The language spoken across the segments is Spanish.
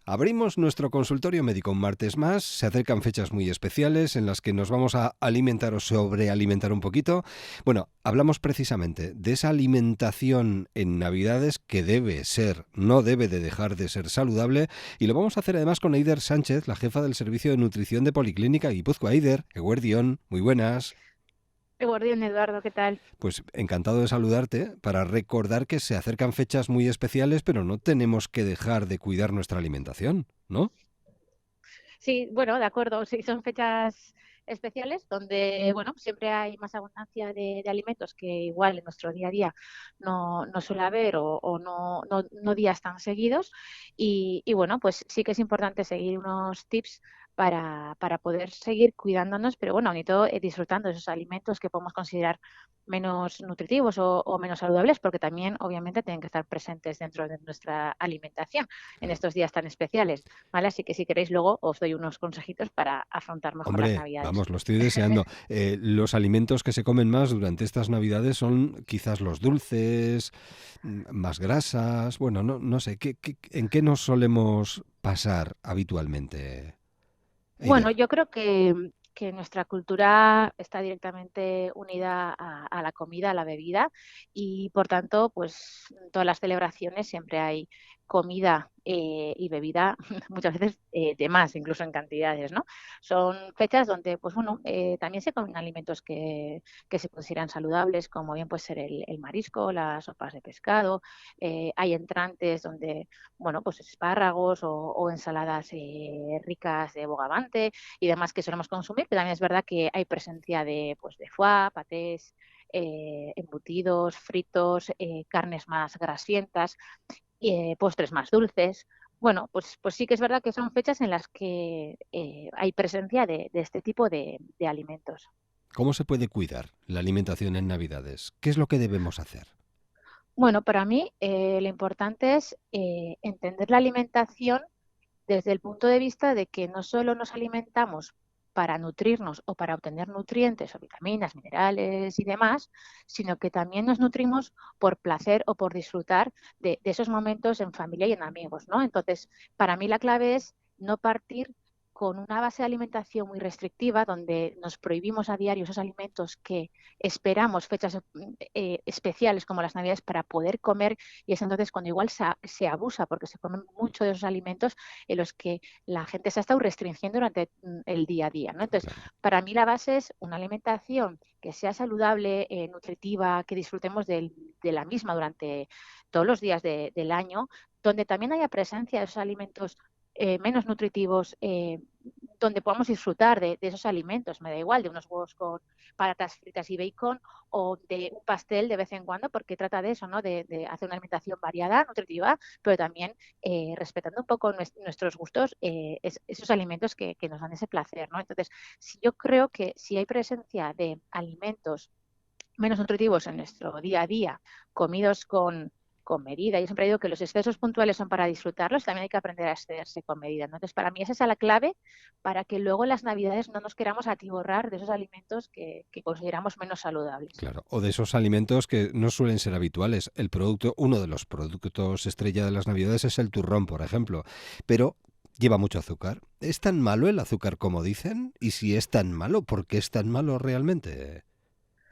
Abrimos nuestro consultorio médico un martes más, se acercan fechas muy especiales en las que nos vamos a alimentar o sobrealimentar un poquito. Bueno, hablamos precisamente de esa alimentación en Navidades que debe ser, no debe de dejar de ser saludable, y lo vamos a hacer además con Eider Sánchez, la jefa del Servicio de Nutrición de Policlínica Guipúzcoa. Eider, Eguerdión, muy buenas. Guardián Eduardo, ¿qué tal? Pues encantado de saludarte para recordar que se acercan fechas muy especiales, pero no tenemos que dejar de cuidar nuestra alimentación, ¿no? Sí, bueno, de acuerdo, sí, son fechas especiales donde, bueno, siempre hay más abundancia de alimentos que igual en nuestro día a día no suele haber o no días tan seguidos y bueno, pues sí que es importante seguir unos tips para poder seguir cuidándonos, pero bueno, y todo disfrutando de esos alimentos que podemos considerar menos nutritivos o menos saludables, porque también obviamente tienen que estar presentes dentro de nuestra alimentación en Claro. estos días tan especiales. ¿Vale? Así que si queréis luego os doy unos consejitos para afrontar mejor las Hombre, Navidades. vamos, lo estoy deseando. Los alimentos que se comen más durante estas Navidades son quizás los dulces, más grasas. Bueno, no sé, ¿en qué nos solemos pasar habitualmente, Bueno, Eider? yo creo que nuestra cultura está directamente unida a la comida, a la bebida y por tanto, pues en todas las celebraciones siempre hay comida y bebida, muchas veces de más, incluso en cantidades, ¿no? Son fechas donde, pues bueno, también se comen alimentos que se consideran saludables, como bien puede ser el marisco, las sopas de pescado, hay entrantes donde bueno, pues espárragos o ensaladas ricas de bogavante y demás que solemos consumir, pero también es verdad que hay presencia de, pues, de foie, patés, embutidos, fritos, carnes más grasientas, postres más dulces. Bueno, pues sí que es verdad que son fechas en las que hay presencia de este tipo de alimentos. ¿Cómo se puede cuidar la alimentación en Navidades? ¿Qué es lo que debemos hacer? Bueno, para mí lo importante es entender la alimentación desde el punto de vista de que no solo nos alimentamos para nutrirnos o para obtener nutrientes o vitaminas, minerales y demás, sino que también nos nutrimos por placer o por disfrutar de esos momentos en familia y en amigos, ¿no? Entonces, para mí la clave es no partir con una base de alimentación muy restrictiva, donde nos prohibimos a diario esos alimentos que esperamos fechas especiales como las Navidades para poder comer, y es entonces cuando igual se abusa porque se comen mucho de esos alimentos en los que la gente se ha estado restringiendo durante el día a día, ¿no? Entonces, Claro. para mí la base es una alimentación que sea saludable, nutritiva, que disfrutemos de la misma durante todos los días del año, donde también haya presencia de esos alimentos menos nutritivos, donde podamos disfrutar de esos alimentos, me da igual, de unos huevos con patatas fritas y bacon o de un pastel de vez en cuando, porque trata de eso, ¿no? De hacer una alimentación variada, nutritiva, pero también respetando un poco nuestros gustos, esos alimentos que nos dan ese placer, ¿no? Entonces, yo creo que si hay presencia de alimentos menos nutritivos en nuestro día a día, comidos con medida. Yo siempre digo que los excesos puntuales son para disfrutarlos, también hay que aprender a excederse con medida, ¿no? Entonces, para mí esa es la clave para que luego en las Navidades no nos queramos atiborrar de esos alimentos que consideramos menos saludables. Claro, o de esos alimentos que no suelen ser habituales. El producto, uno de los productos estrella de las Navidades es el turrón, por ejemplo, pero lleva mucho azúcar. ¿Es tan malo el azúcar como dicen? Y si es tan malo, ¿por qué es tan malo realmente,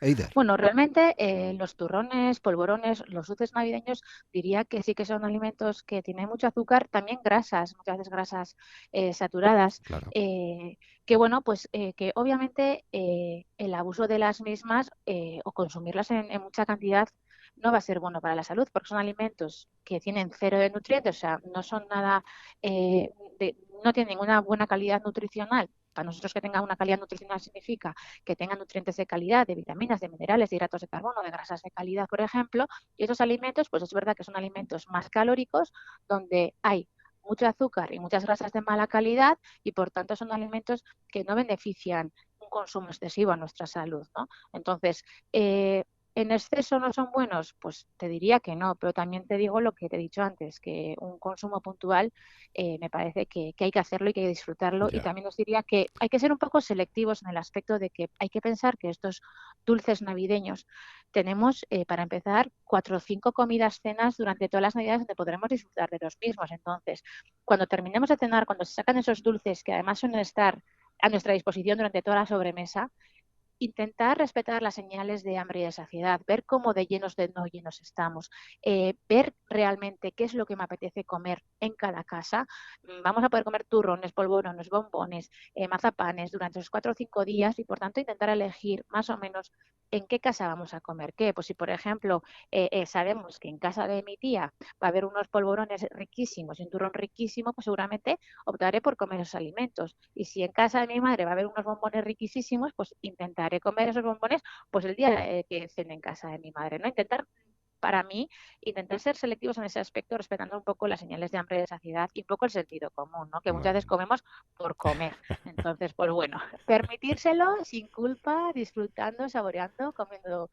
Eider? Bueno, realmente los turrones, polvorones, los dulces navideños, diría que sí que son alimentos que tienen mucho azúcar, también grasas, muchas veces grasas saturadas, Claro, eh, que bueno, pues que obviamente el abuso de las mismas o consumirlas en mucha cantidad no va a ser bueno para la salud, porque son alimentos que tienen cero de nutrientes, o sea, no son nada, eh, no tienen ninguna buena calidad nutricional. Para nosotros que tenga una calidad nutricional significa que tengan nutrientes de calidad, de vitaminas, de minerales, de hidratos de carbono, de grasas de calidad, por ejemplo, y esos alimentos, pues es verdad que son alimentos más calóricos, donde hay mucho azúcar y muchas grasas de mala calidad y por tanto son alimentos que no benefician un consumo excesivo a nuestra salud, ¿no? Entonces, ¿En exceso no son buenos? Pues te diría que no, pero también te digo lo que te he dicho antes, que un consumo puntual me parece que hay que hacerlo y que hay que disfrutarlo. Y Ya, también os diría que hay que ser un poco selectivos en el aspecto de que hay que pensar que estos dulces navideños tenemos, para empezar, 4 o 5 comidas, cenas durante todas las navidades donde podremos disfrutar de los mismos. Entonces, cuando terminemos de cenar, cuando se sacan esos dulces que además suelen estar a nuestra disposición durante toda la sobremesa, intentar respetar las señales de hambre y de saciedad, ver cómo de llenos de no llenos estamos, ver realmente qué es lo que me apetece comer en cada casa. Vamos a poder comer turrones, polvorones, bombones, mazapanes durante esos 4 o 5 días y por tanto intentar elegir más o menos en qué casa vamos a comer qué. Pues si por ejemplo sabemos que en casa de mi tía va a haber unos polvorones riquísimos y un turrón riquísimo, pues seguramente optaré por comer esos alimentos. Y si en casa de mi madre va a haber unos bombones riquísimos, pues intentaré comer esos bombones pues el día que cene en casa de mi madre, ¿no? Para mí, intentar ser selectivos en ese aspecto, respetando un poco las señales de hambre y de saciedad y un poco el sentido común, ¿no? Que muy muchas veces bien. comemos por comer. Entonces, pues bueno, permitírselo sin culpa, disfrutando, saboreando, comiendo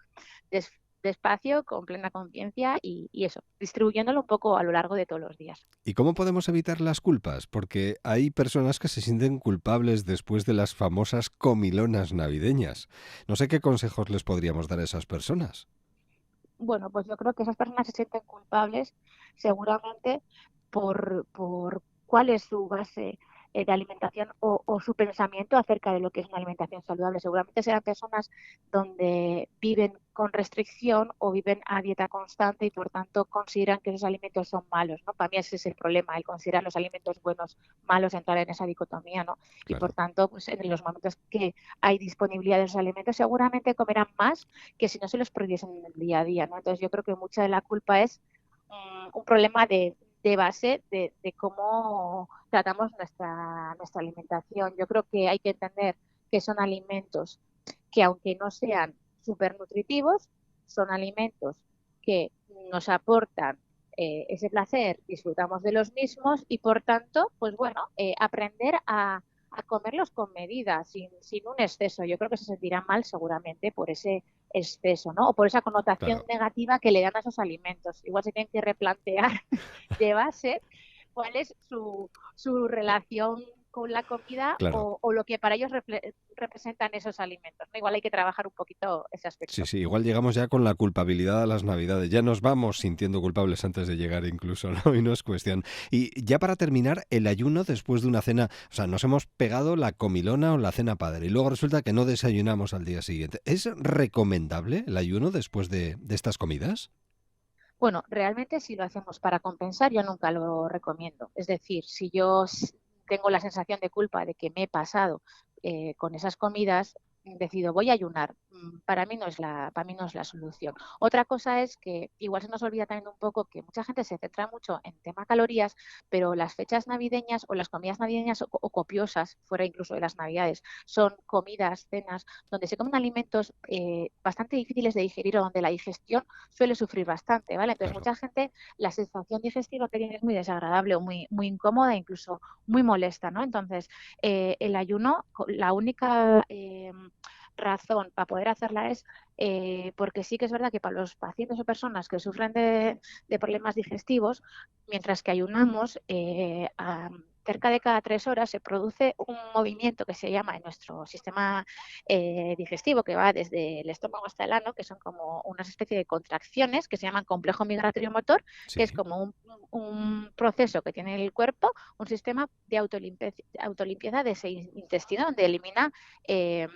des- despacio, con plena conciencia y eso, distribuyéndolo un poco a lo largo de todos los días. ¿Y cómo podemos evitar las culpas? Porque hay personas que se sienten culpables después de las famosas comilonas navideñas. No sé qué consejos les podríamos dar a esas personas. Bueno, pues yo creo que esas personas se sienten culpables seguramente por cuál es su base de alimentación o su pensamiento acerca de lo que es una alimentación saludable. Seguramente serán personas donde viven con restricción o viven a dieta constante y por tanto consideran que esos alimentos son malos, ¿no? Para mí ese es el problema, el considerar los alimentos buenos malos, entrar en esa dicotomía, ¿no? Y por Claro. tanto, pues en los momentos que hay disponibilidad de esos alimentos, seguramente comerán más que si no se los prohibiesen en el día a día, ¿no? Entonces yo creo que mucha de la culpa es un problema de base de cómo tratamos nuestra alimentación. Yo creo que hay que entender que son alimentos que aunque no sean súper nutritivos, son alimentos que nos aportan ese placer, disfrutamos de los mismos y por tanto, pues bueno, aprender a comerlos con medida, sin un exceso. Yo creo que se sentirán mal seguramente por ese exceso, ¿no? O por esa connotación Claro, negativa que le dan a esos alimentos. Igual se tienen que replantear de base cuál es su relación con la comida claro. o lo que para ellos representan esos alimentos, ¿no? Igual hay que trabajar un poquito ese Sí, aspecto. sí, igual llegamos ya con la culpabilidad a las Navidades. Ya nos vamos sintiendo culpables antes de llegar incluso, ¿no? Y no es cuestión. Y ya para terminar, el ayuno después de una cena, o sea, nos hemos pegado la comilona o la cena padre y luego resulta que no desayunamos al día siguiente. ¿Es recomendable el ayuno después de estas comidas? Bueno, realmente si lo hacemos para compensar, yo nunca lo recomiendo. Es decir, si yo tengo la sensación de culpa de que me he pasado con esas comidas, decido voy a ayunar. Para mí no es para mí no es la solución. Otra cosa es que igual se nos olvida también un poco que mucha gente se centra mucho en tema calorías, pero las fechas navideñas o las comidas navideñas o copiosas, fuera incluso de las navidades, son comidas, cenas, donde se comen alimentos bastante difíciles de digerir o donde la digestión suele sufrir bastante, ¿vale? Entonces, Claro. mucha gente, la sensación digestiva que tiene es muy desagradable o muy incómoda, incluso muy molesta, ¿no? Entonces, el ayuno, la única razón para poder hacerla es porque sí que es verdad que para los pacientes o personas que sufren de problemas digestivos, mientras que ayunamos, cerca de cada 3 horas se produce un movimiento que se llama en nuestro sistema digestivo que va desde el estómago hasta el ano, que son como una especie de contracciones que se llaman complejo migratorio motor, que es Sí, como un proceso que tiene el cuerpo, un sistema de autolimpieza de ese intestino, donde elimina eh,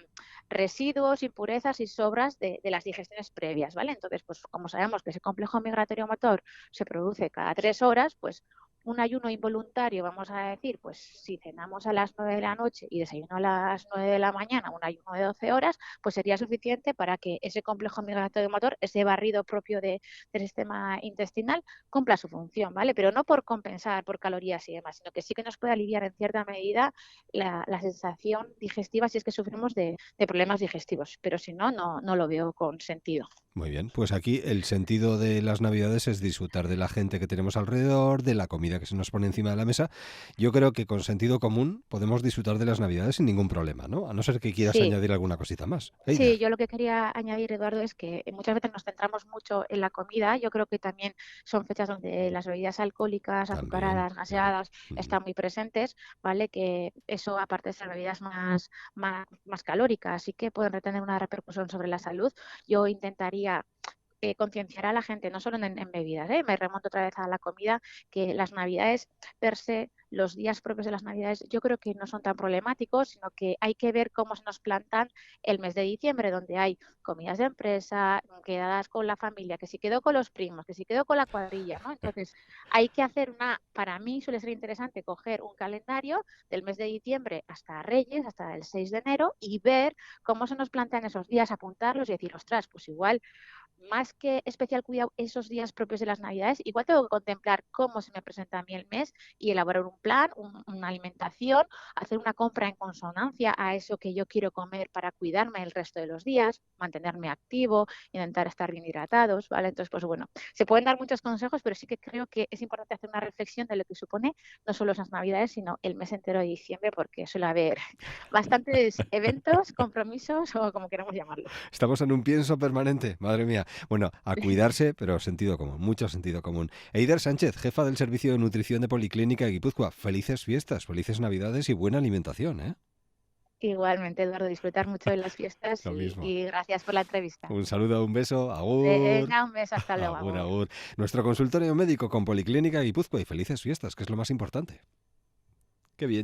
residuos, impurezas y sobras de las digestiones previas, ¿vale? Entonces, pues como sabemos que ese complejo migratorio motor se produce cada 3 horas, pues un ayuno involuntario, vamos a decir, pues si cenamos a las 9 de la noche y desayuno a las 9 de la mañana, un ayuno de 12 horas, pues sería suficiente para que ese complejo migratorio motor, ese barrido propio del sistema intestinal, cumpla su función, ¿vale? Pero no por compensar por calorías y demás, sino que sí que nos puede aliviar en cierta medida la sensación digestiva si es que sufrimos de problemas digestivos, pero si no, no lo veo con sentido. muy bien. Pues aquí el sentido de las Navidades es disfrutar de la gente que tenemos alrededor, de la comida que se nos pone encima de la mesa, yo creo que con sentido común podemos disfrutar de las Navidades sin ningún problema, ¿no? A no ser que quieras Sí, añadir alguna cosita más. sí, Eider. yo lo que quería añadir, Eduardo, es que muchas veces nos centramos mucho en la comida. Yo creo que también son fechas donde las bebidas alcohólicas, También, azucaradas, claro. gaseadas, Ujú. están muy presentes, ¿vale? Que eso, aparte de ser bebidas más calóricas y que pueden tener una repercusión sobre la salud, yo intentaría concienciar a la gente, no solo en bebidas, me remonto otra vez a la comida, que las navidades per se, los días propios de las navidades, yo creo que no son tan problemáticos, sino que hay que ver cómo se nos plantan el mes de diciembre, donde hay comidas de empresa, quedadas con la familia, que si quedó con los primos, que si quedó con la cuadrilla, ¿no? Entonces, hay que hacer para mí suele ser interesante coger un calendario del mes de diciembre hasta Reyes, hasta el 6 de enero, y ver cómo se nos plantean esos días, apuntarlos y decir, ostras, pues igual más que especial cuidado esos días propios de las Navidades, igual tengo que contemplar cómo se me presenta a mí el mes y elaborar un plan, una alimentación, hacer una compra en consonancia a eso que yo quiero comer para cuidarme el resto de los días, mantenerme activo, intentar estar bien hidratados, ¿vale? Entonces, pues bueno, se pueden dar muchos consejos, pero sí que creo que es importante hacer una reflexión de lo que supone no solo esas Navidades, sino el mes entero de diciembre, porque suele haber bastantes eventos, compromisos o como queramos llamarlo. Estamos en un pienso permanente, madre mía. Bueno, a cuidarse, pero sentido común, mucho sentido común. Eider Sánchez, jefa del Servicio de Nutrición de Policlínica de Guipúzcoa. Felices fiestas, felices Navidades y buena alimentación, ¿eh? Igualmente, Eduardo, disfrutar mucho de las fiestas Lo mismo. y gracias por la entrevista. Un saludo, un beso, agur. Venga, un beso, hasta luego, Agur, agur. agur. Nuestro consultorio médico con Policlínica Guipúzcoa y felices fiestas, que es lo más importante. Qué bien.